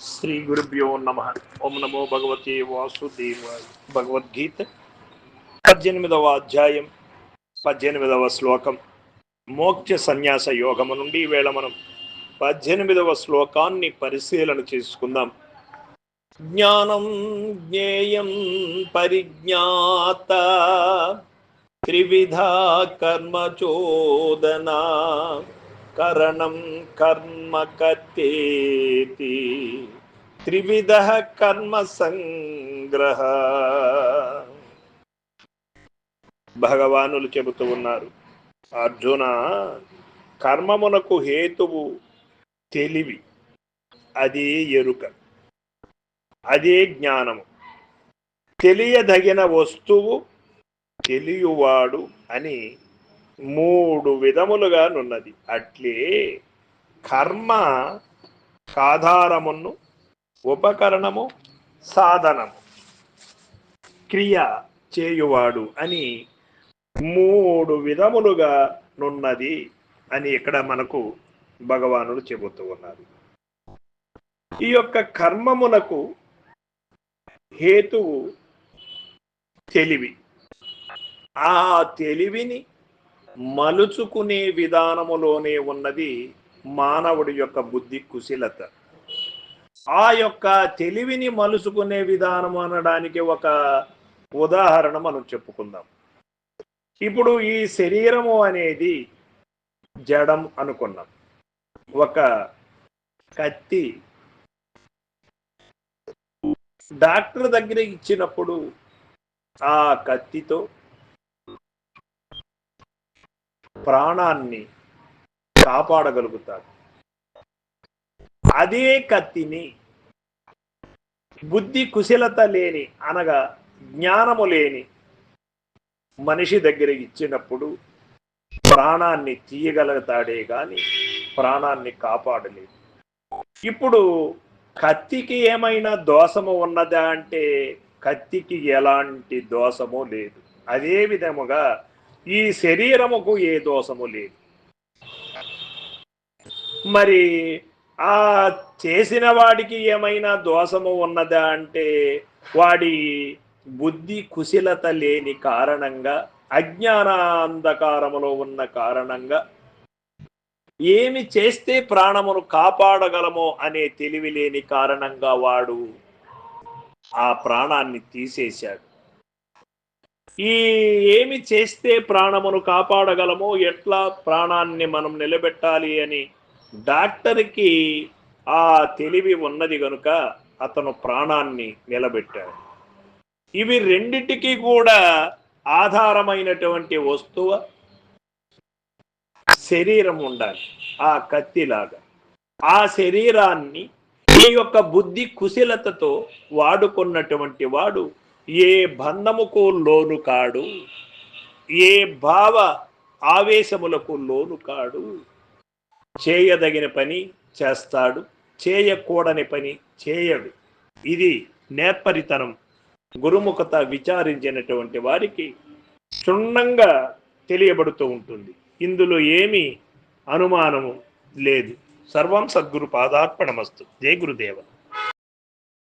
శ్రీ గురుభ్యో నమ. ఓం నమో భగవతే వాసుదేవాయ. భగవద్గీత 18వ అధ్యాయం 18వ శ్లోకం. మోక్ష సన్యాస యోగము నుండి ఈవేళ మనం 18వ శ్లోకాన్ని పరిశీలన చేసుకుందాం. జ్ఞానం జ్ఞేయం పరిజ్ఞాత త్రివిధ కర్మ చోదనా కరణం కర్మ కర్తేతి త్రివిధ కర్మ సంగ్రహ. భగవానులు చెబుతూ ఉన్నారు, అర్జున, కర్మమునకు హేతువు తెలివి, అదే ఎరుక, అదే జ్ఞానము. తెలియదగిన వస్తువు తెలియవాడు అని 3 విధములుగా నున్నది. అట్లే కర్మ సాధారమును, ఉపకరణము, సాధనము, క్రియ చేయువాడు అని 3 విధములుగా నున్నది అని ఇక్కడ మనకు భగవానుడు చెబుతూ ఉన్నారు. ఈ యొక్క కర్మమునకు హేతువు తెలివి. ఆ తెలివిని మలుచుకునే విధానములోనే ఉన్నది మానవుడి యొక్క బుద్ధి కుశలత. ఆ యొక్క తెలివిని మలుచుకునే విధానం అనడానికి ఒక ఉదాహరణ మనం చెప్పుకుందాం. ఇప్పుడు ఈ శరీరము అనేది జడం అనుకున్నాం. ఒక కత్తి డాక్టర్ దగ్గర ఇచ్చినప్పుడు ఆ కత్తితో ప్రాణాన్ని కాపాడగలుగుతాడు. అదే కత్తిని బుద్ధి కుశలత లేని, అనగా జ్ఞానము లేని మనిషి దగ్గర ఇచ్చినప్పుడు ప్రాణాన్ని తీయగలుగుతాడే కానీ ప్రాణాన్ని కాపాడలేదు. ఇప్పుడు కత్తికి ఏమైనా దోషము ఉన్నదా అంటే కత్తికి ఎలాంటి దోషము లేదు. అదే విధముగా ఈ శరీరముకు ఏ దోషము లేదు. మరి ఆ చేసిన వాడికి ఏమైనా దోషము ఉన్నదా అంటే వాడి బుద్ధి కుశలత లేని కారణంగా, అజ్ఞానాంధకారములో ఉన్న కారణంగా, ఏమి చేస్తే ప్రాణమును కాపాడగలమో అనే తెలివి లేని కారణంగా వాడు ఆ ప్రాణాన్ని తీసేశాడు. ఈ ఏమి చేస్తే ప్రాణమును కాపాడగలమో, ఎట్లా ప్రాణాన్ని మనం నిలబెట్టాలి అని డాక్టర్కి ఆ తెలివి ఉన్నది కనుక అతను ప్రాణాన్ని నిలబెట్టాడు. ఇవి రెండిటికి కూడా ఆధారమైనటువంటి వస్తువు శరీరం ఉండాలి. ఆ కత్తిలాగా ఆ శరీరాన్ని ఈ యొక్క బుద్ధి కుశలతతో వాడుకున్నటువంటి వాడు ఏ బంధముకు లోను కాడు, ఏ భావ ఆవేశములకు లోను కాడు. చేయదగిన పని చేస్తాడు, చేయకూడని పని చేయడు. ఇది నేర్పరితనం. గురుముఖత విచారించినటువంటి వారికి క్షుణ్ణంగా తెలియబడుతూ ఉంటుంది. ఇందులో ఏమీ అనుమానము లేదు. సర్వం సద్గురు పాదార్పణమస్తు. జై గురుదేవ.